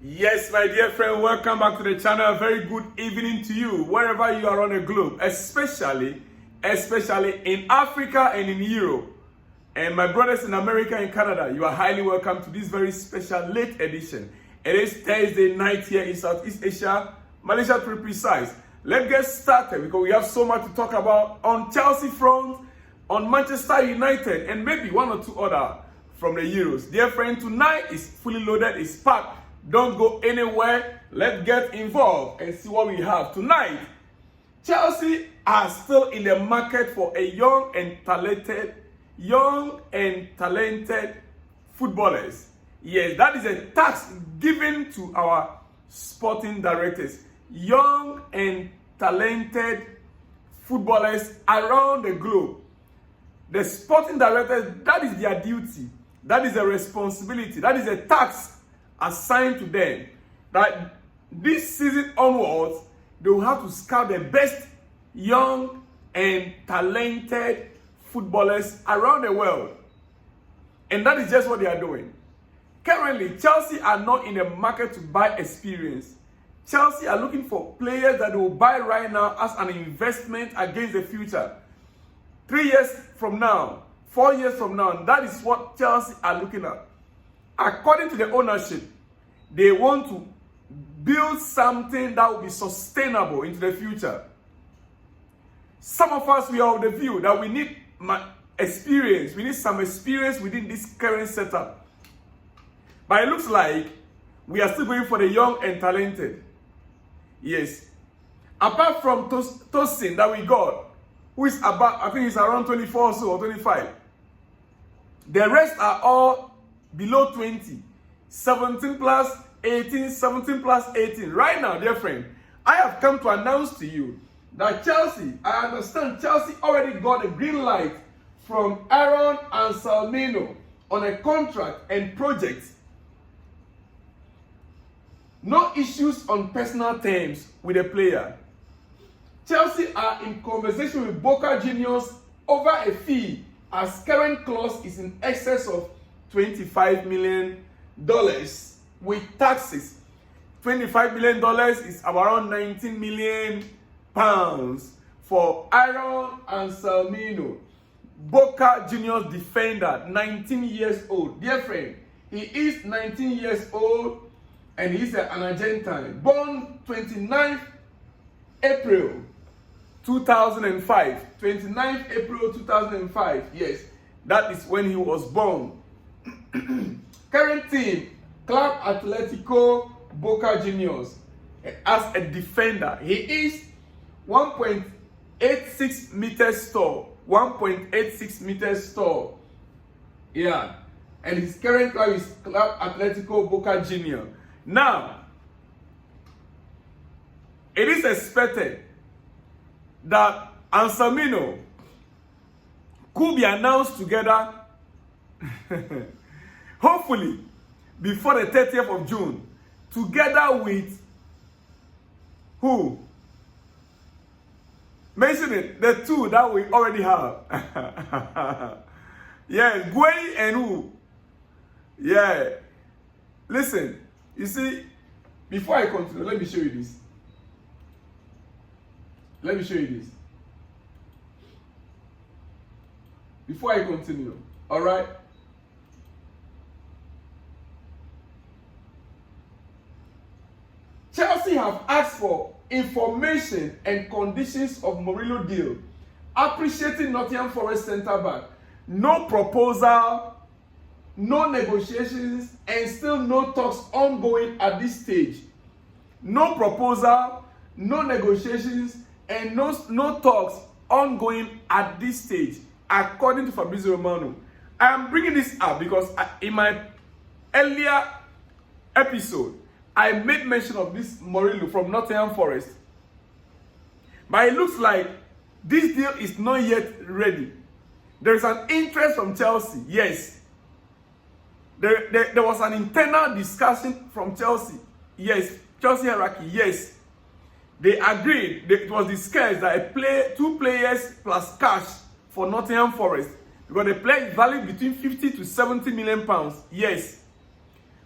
Yes, my dear friend, welcome back to the channel. A very good evening to you, wherever you are on the globe, especially in Africa and in Europe. And my brothers in America and Canada, you are highly welcome to this very special late edition. It is Thursday night here in Southeast Asia, Malaysia to be precise. Let's get started because we have so much to talk about on Chelsea front, on Manchester United, and maybe one or two other from the Euros. Dear friend, tonight is fully loaded, it's packed. Don't go anywhere. Let's get involved and see what we have tonight. Chelsea are still in the market for a young and talented footballers. Yes, that is a task given to our sporting directors. Young and talented footballers around the globe. The sporting directors, that is their duty. That is a responsibility. That is a task assigned to them, that this season onwards they will have to scout the best young and talented footballers around the world, and that is just what they are doing. Currently, Chelsea are not in the market to buy experience. Chelsea are looking for players that they will buy right now as an investment against the future. 3 years from now, 4 years from now, that is what Chelsea are looking at. According to the ownership, they want to build something that will be sustainable into the future. Some of us, we are of the view that we need experience. We need some experience within this current setup. But it looks like we are still going for the young and talented. Yes. Apart from Osimhen that we got, who is about, I think he's around 24 or so, or 25. The rest are all below 20. 17 plus 18, 17 plus 18. Right now, dear friend, I have come to announce to you that Chelsea, I understand Chelsea already got a green light from Anselmino on a contract and project. No issues on personal terms with the player. Chelsea are in conversation with Boca Juniors over a fee, as current clause is in excess of $25 million with taxes. $25 million is around 19 million pounds for Anselmino, Boca Juniors defender, 19 years old. Dear friend, he is 19 years old and he's an Argentine, born 29th April 2005. 29th April 2005. Yes, that is when he was born. Current team, Club Atletico Boca Juniors. As a defender, he is 1.86 meters tall. 1.86 meters tall. Yeah. And his current club is Club Atletico Boca Juniors. Now, it is expected that Anselmino could be announced together hopefully before the 30th of June, together with who? Mention it, the two that we already have. Yeah, Guiu and who? Yeah. Listen, you see, before I continue, let me show you this. Let me show you this. Before I continue, all right? Chelsea have asked for information and conditions of Murillo deal, appreciating Nottingham Forest centre-back. No proposal, no negotiations, and still no talks ongoing at this stage. No proposal, no negotiations, and no talks ongoing at this stage, according to Fabrizio Romano. I am bringing this up because in my earlier episode, I made mention of this Murillo from Nottingham Forest. But it looks like this deal is not yet ready. There is an interest from Chelsea, yes. There was an internal discussion from Chelsea, yes. Chelsea hierarchy, yes. They agreed, it was discussed that two players plus cash for Nottingham Forest, because the player is valued between 50 to 70 million pounds, yes.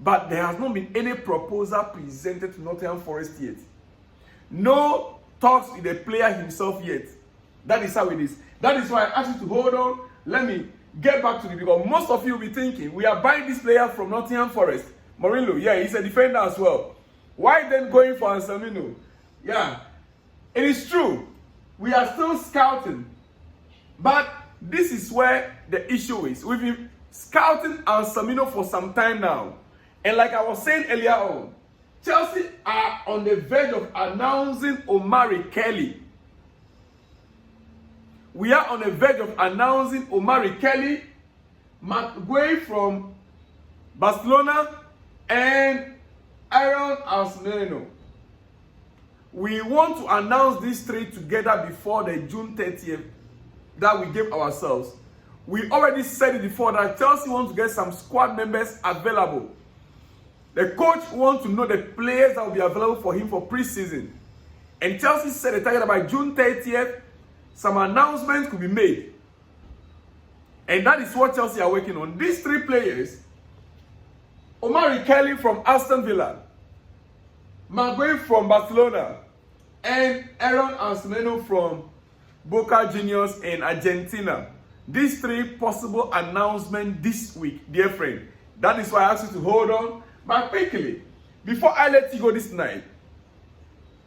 but there has not been any proposal presented to Nottingham Forest yet. No talks with the player himself yet. That is how it is. That is why I asked you to hold on. Let me get back to it, because most of you will be thinking, we are buying this player from Nottingham Forest. Murillo, yeah, he's a defender as well. Why then going for Anselmino? Yeah, it is true. We are still scouting. But this is where the issue is. We've been scouting Anselmino for some time now. And like I was saying earlier on, Chelsea are on the verge of announcing Omari Kelly. We are on the verge of announcing Omari Kelly, Marc Guiu from Barcelona, and Anselmino. We want to announce these three together before the June 30th that we gave ourselves. We already said it before that Chelsea wants to get some squad members available. The coach wants to know the players that will be available for him for pre-season. And Chelsea said the target that by June 30th, some announcements could be made. And that is what Chelsea are working on. These three players, Omari Kelly from Aston Villa, Marc Guiu from Barcelona, and Anselmino from Boca Juniors in Argentina. These three possible announcements this week, dear friend. That is why I asked you to hold on. But quickly, before I let you go this night,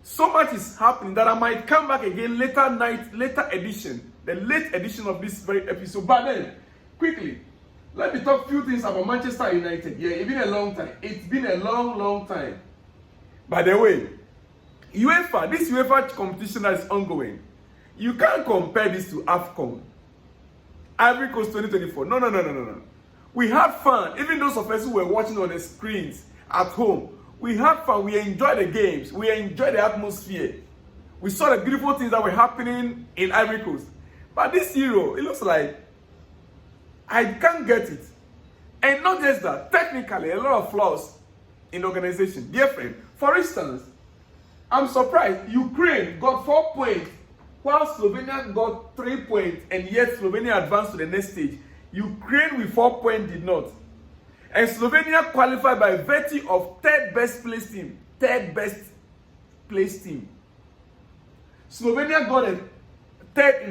so much is happening that I might come back again later edition, the late edition of this very episode. But then, quickly, let me talk a few things about Manchester United. Yeah, it's been a long time. It's been a long time. By the way, this UEFA competition that is ongoing, you can't compare this to AFCON. Ivory Coast 2024. No. We had fun. Even those of us who were watching on the screens at home, we had fun. We enjoyed the games. We enjoyed the atmosphere. We saw the beautiful things that were happening in Ivory Coast. But this Euro, it looks like I can't get it. And not just that, technically, a lot of flaws in the organization. Dear friend, for instance, I'm surprised Ukraine got 4 points while Slovenia got 3 points, and yet Slovenia advanced to the next stage. Ukraine with 4 points did not. And Slovenia qualified by virtue of third best placed team. Slovenia got a third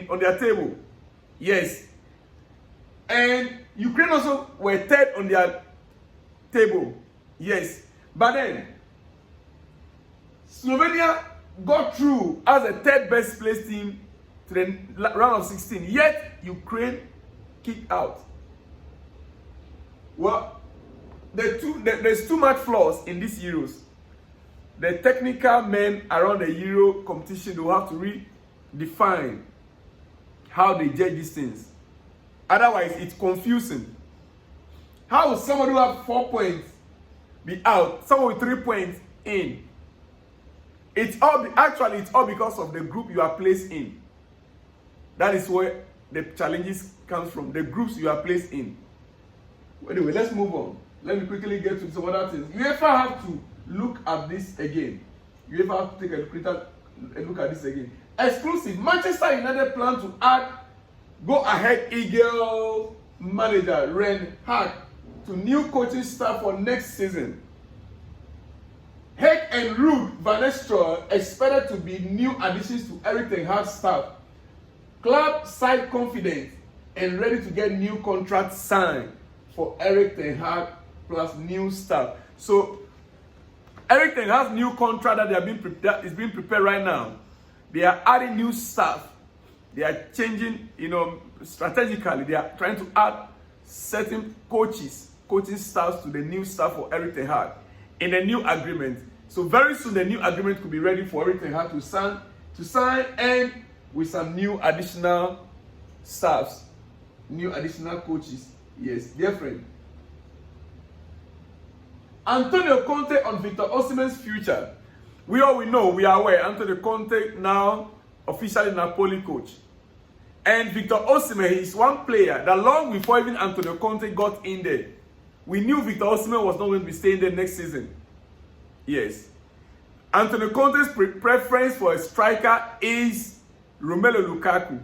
on their table. Yes. And Ukraine also were third on their table. Yes. But then Slovenia got through as a third best placed team to the round of 16. Yet Ukraine kicked out. Well, there's too much flaws in these Euros. The technical men around the Euro competition will have to redefine how they judge these things. Otherwise, it's confusing. How will somebody who have 4 points be out? Someone with 3 points in? It's all because of the group you are placed in. That is where the challenges comes from. The groups you are placed in. Anyway, let's move on. Let me quickly get to some other things. UEFA have to look at this again. UEFA have to take a look at this again. Exclusive. Manchester United plan to add go-ahead Eagle manager Ren Hag to new coaching staff for next season. Hag and Ruud van Nistelrooy expected to be new additions to Erik ten Hag's staff. Club side confident and ready to get new contract signed for Erik ten Hag plus new staff. So Erik ten Hag's new contract that is being prepared right now. They are adding new staff. They are changing, strategically. They are trying to add certain coaching staffs to the new staff for Erik ten Hag in a new agreement. So very soon the new agreement could be ready for Erik ten Hag to sign, and with some new additional staffs, new additional coaches. Yes, dear friend. Antonio Conte on Victor Osimhen's future. We are aware. Antonio Conte now officially Napoli coach. And Victor Osimehn is one player that long before even Antonio Conte got in there, we knew Victor Osimehn was not going to be staying there next season. Yes. Antonio Conte's preference for a striker is Romelu Lukaku.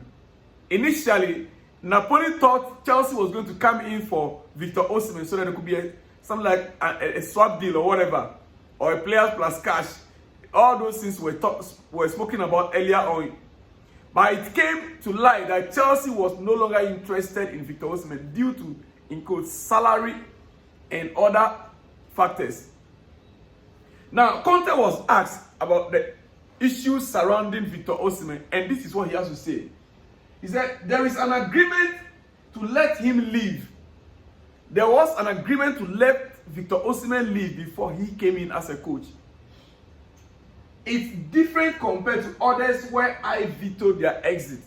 Initially, Napoli thought Chelsea was going to come in for Victor Osimehn so that there could be something like a swap deal or whatever, or a players plus cash. All those things were spoken about earlier on. But it came to light that Chelsea was no longer interested in Victor Osimehn due to, in quotes, salary and other factors. Now, Conte was asked about the issues surrounding Victor Osimehn, and this is what he has to say. He said, there is an agreement to let him leave. There was an agreement to let Victor Osimehn leave before he came in as a coach. It's different compared to others where I vetoed their exit.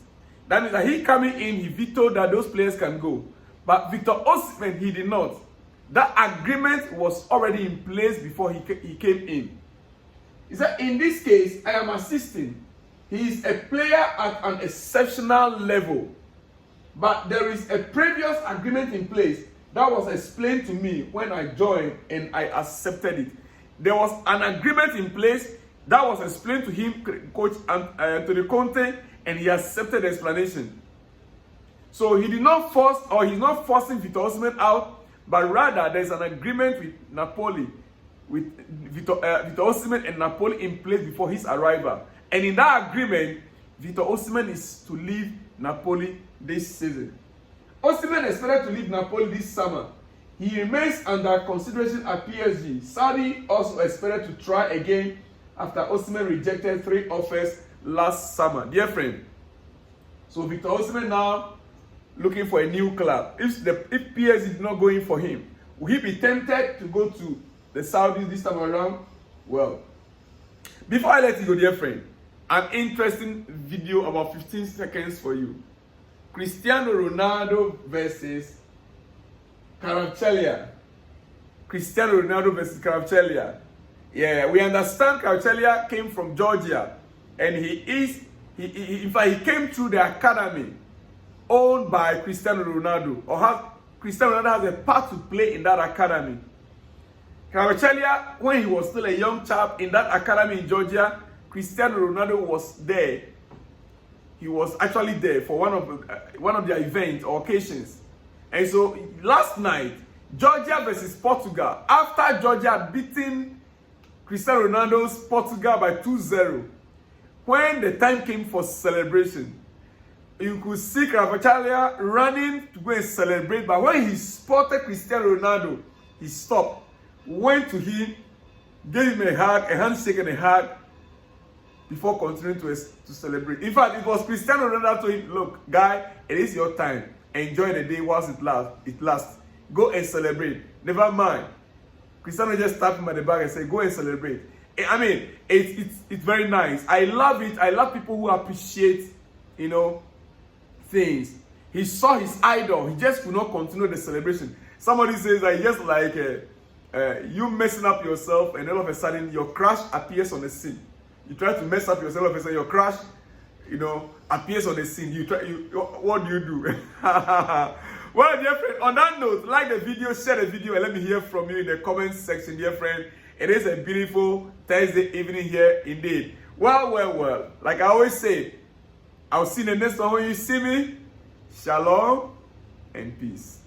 That means that he coming in, he vetoed that those players can go. But Victor Osimehn, he did not. That agreement was already in place before he came in. He said, in this case, I am assisting. He is a player at an exceptional level. But there is a previous agreement in place that was explained to me when I joined and I accepted it. There was an agreement in place that was explained to him, Coach Antonio Conte, and he accepted the explanation. So he did not force, or he's not forcing Victor Osimehn out, but rather there's an agreement with Napoli, with Victor Osimehn and Napoli in place before his arrival. And in that agreement, Victor Osimehn is to leave Napoli this season. Osimhen is expected to leave Napoli this summer. He remains under consideration at PSG. Saudi also expected to try again after Osimhen rejected 3 offers last summer. Dear friend, so Victor Osimhen now looking for a new club. If PSG is not going for him, will he be tempted to go to the Saudis this time around? Well, before I let you go, dear friend, an interesting video about 15 seconds for you. Cristiano Ronaldo versus Kvaratskhelia. Cristiano Ronaldo versus Kvaratskhelia. Yeah, we understand Kvaratskhelia came from Georgia, and in fact, he came through the academy owned by Cristiano Ronaldo, Cristiano Ronaldo has a part to play in that academy. Kvaratskhelia, when he was still a young chap in that academy in Georgia, Cristiano Ronaldo was there. He was actually there for one of their events or occasions. And so last night, Georgia versus Portugal, after Georgia beating Cristiano Ronaldo's Portugal by 2-0, when the time came for celebration, you could see Kvaratskhelia running to go and celebrate, but when he spotted Cristiano Ronaldo, he stopped, went to him, gave him a hug, a handshake and a hug, before continuing to celebrate. In fact, it was Cristiano Ronaldo told him, look, guy, it is your time. Enjoy the day whilst it lasts. Go and celebrate. Never mind. Cristiano just tapped him at the back and said, go and celebrate. I mean, it's very nice. I love it. I love people who appreciate, things. He saw his idol. He just could not continue the celebration. Somebody says that just like you messing up yourself, and all of a sudden your crush appears on the scene. You try to mess up yourself, all of a sudden your crush, appears on the scene. What do you do? Well, dear friend, on that note, like the video, share the video, and let me hear from you in the comments section, dear friend. It is a beautiful Thursday evening here indeed. Well. Like I always say, I'll see you in the next one when you see me. Shalom and peace.